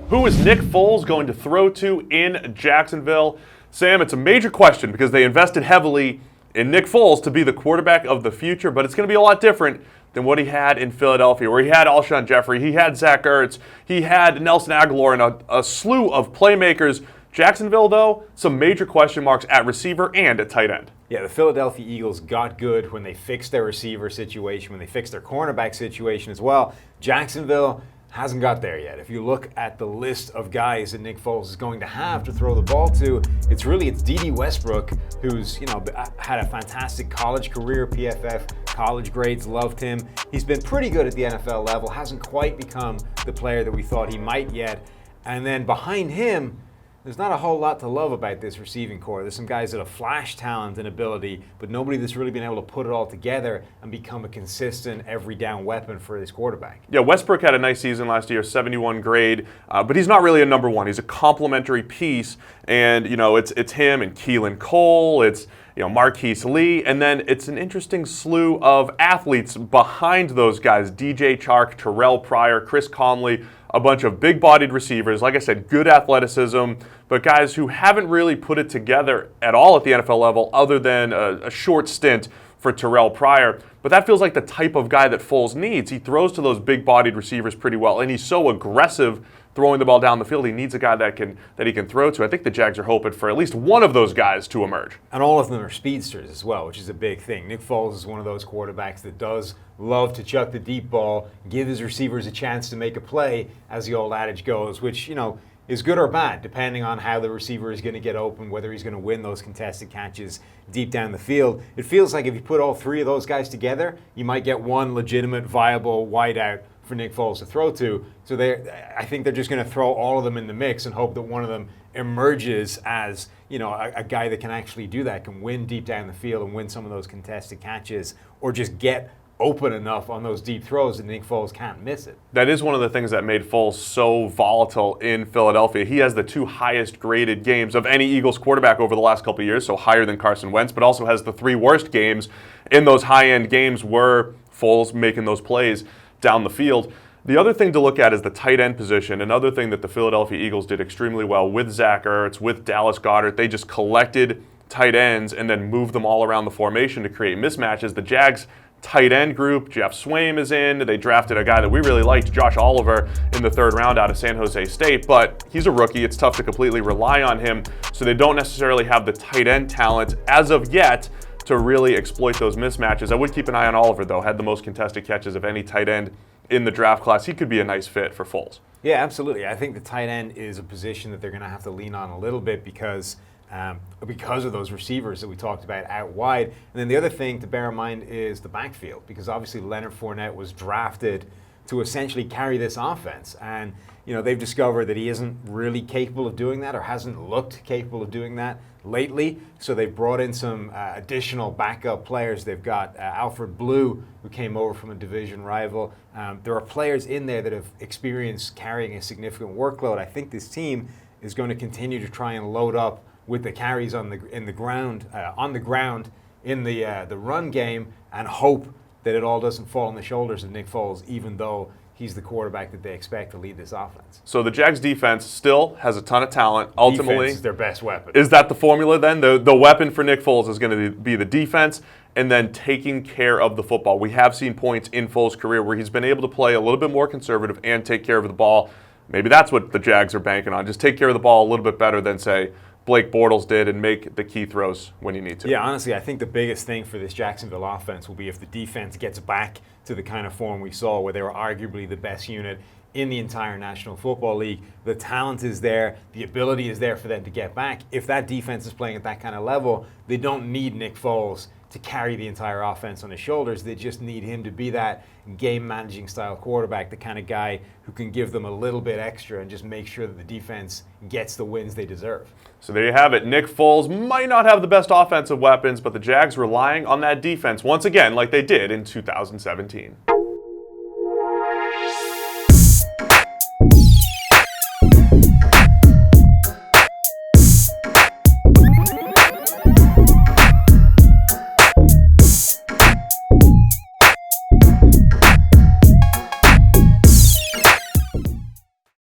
Who is Nick Foles going to throw to in Jacksonville? Sam, it's a major question because they invested heavily in Nick Foles to be the quarterback of the future, but it's going to be a lot different than what he had in Philadelphia, where he had Alshon Jeffrey, he had Zach Ertz, he had Nelson Aguilar, and a slew of playmakers. Jacksonville, though, some major question marks at receiver and at tight end. Yeah, the Philadelphia Eagles got good when they fixed their receiver situation, when they fixed their cornerback situation as well. Jacksonville hasn't got there yet. If you look at the list of guys that Nick Foles is going to have to throw the ball to, it's D.D. Westbrook, who's had a fantastic college career. PFF college grades loved him. He's been pretty good at the NFL level, hasn't quite become the player that we thought he might yet. And then behind him, there's not a whole lot to love about this receiving core. There's some guys that have flash talent and ability, but nobody that's really been able to put it all together and become a consistent every down weapon for this quarterback. Yeah, Westbrook had a nice season last year, 71 grade, but he's not really a number one. He's a complementary piece, and it's him and Keelan Cole, it's Marquise Lee, and then it's an interesting slew of athletes behind those guys: DJ Chark, Terrell Pryor, Chris Conley, a bunch of big-bodied receivers, like I said, good athleticism, but guys who haven't really put it together at all at the NFL level other than a short stint for Terrell Pryor. But that feels like the type of guy that Foles needs. He throws to those big-bodied receivers pretty well, and he's so aggressive throwing the ball down the field. He needs a guy that he can throw to. I think the Jags are hoping for at least one of those guys to emerge. And all of them are speedsters as well, which is a big thing. Nick Foles is one of those quarterbacks that does love to chuck the deep ball, give his receivers a chance to make a play, as the old adage goes, which, is good or bad, depending on how the receiver is going to get open, whether he's going to win those contested catches deep down the field. It feels like if you put all three of those guys together, you might get one legitimate, viable wideout for Nick Foles to throw to. So I think they're just going to throw all of them in the mix and hope that one of them emerges as a guy that can actually do that, can win deep down the field and win some of those contested catches, or just get open enough on those deep throws that Nick Foles can't miss it. That is one of the things that made Foles so volatile in Philadelphia. He has the two highest graded games of any Eagles quarterback over the last couple of years, so higher than Carson Wentz, but also has the three worst games. In those high-end games were Foles making those plays down the field. The other thing to look at is the tight end position. Another thing that the Philadelphia Eagles did extremely well with Zach Ertz, with Dallas Goedert. They just collected tight ends and then moved them all around the formation to create mismatches. The Jags tight end group, Jeff Swaim is in. They drafted a guy that we really liked, Josh Oliver, in the third round out of San Jose State, but he's a rookie. It's tough to completely rely on him, so they don't necessarily have the tight end talent as of yet to really exploit those mismatches. I would keep an eye on Oliver, though. Had the most contested catches of any tight end in the draft class. He could be a nice fit for Foles. Yeah, absolutely. I think the tight end is a position that they're going to have to lean on a little bit because of those receivers that we talked about out wide. And then the other thing to bear in mind is the backfield, because obviously Leonard Fournette was drafted to essentially carry this offense. And, they've discovered that he isn't really capable of doing that, or hasn't looked capable of doing that lately. So they've brought in some additional backup players. They've got Alfred Blue, who came over from a division rival. There are players in there that have experienced carrying a significant workload. I think this team is going to continue to try and load up with the carries on the ground in the run game, and hope that it all doesn't fall on the shoulders of Nick Foles, even though he's the quarterback that they expect to lead this offense. So the Jags defense still has a ton of talent. Ultimately, defense is their best weapon. Is that the formula then? The weapon for Nick Foles is going to be the defense and then taking care of the football. We have seen points in Foles' career where he's been able to play a little bit more conservative and take care of the ball. Maybe that's what the Jags are banking on. Just take care of the ball a little bit better than, say, Blake Bortles did, and make the key throws when you need to. Yeah, honestly, I think the biggest thing for this Jacksonville offense will be if the defense gets back to the kind of form we saw, where they were arguably the best unit in the entire National Football League. The talent is there. The ability is there for them to get back. If that defense is playing at that kind of level, they don't need Nick Foles to carry the entire offense on his shoulders. They just need him to be that game-managing style quarterback, the kind of guy who can give them a little bit extra and just make sure that the defense gets the wins they deserve. So there you have it. Nick Foles might not have the best offensive weapons, but the Jags relying on that defense once again like they did in 2017.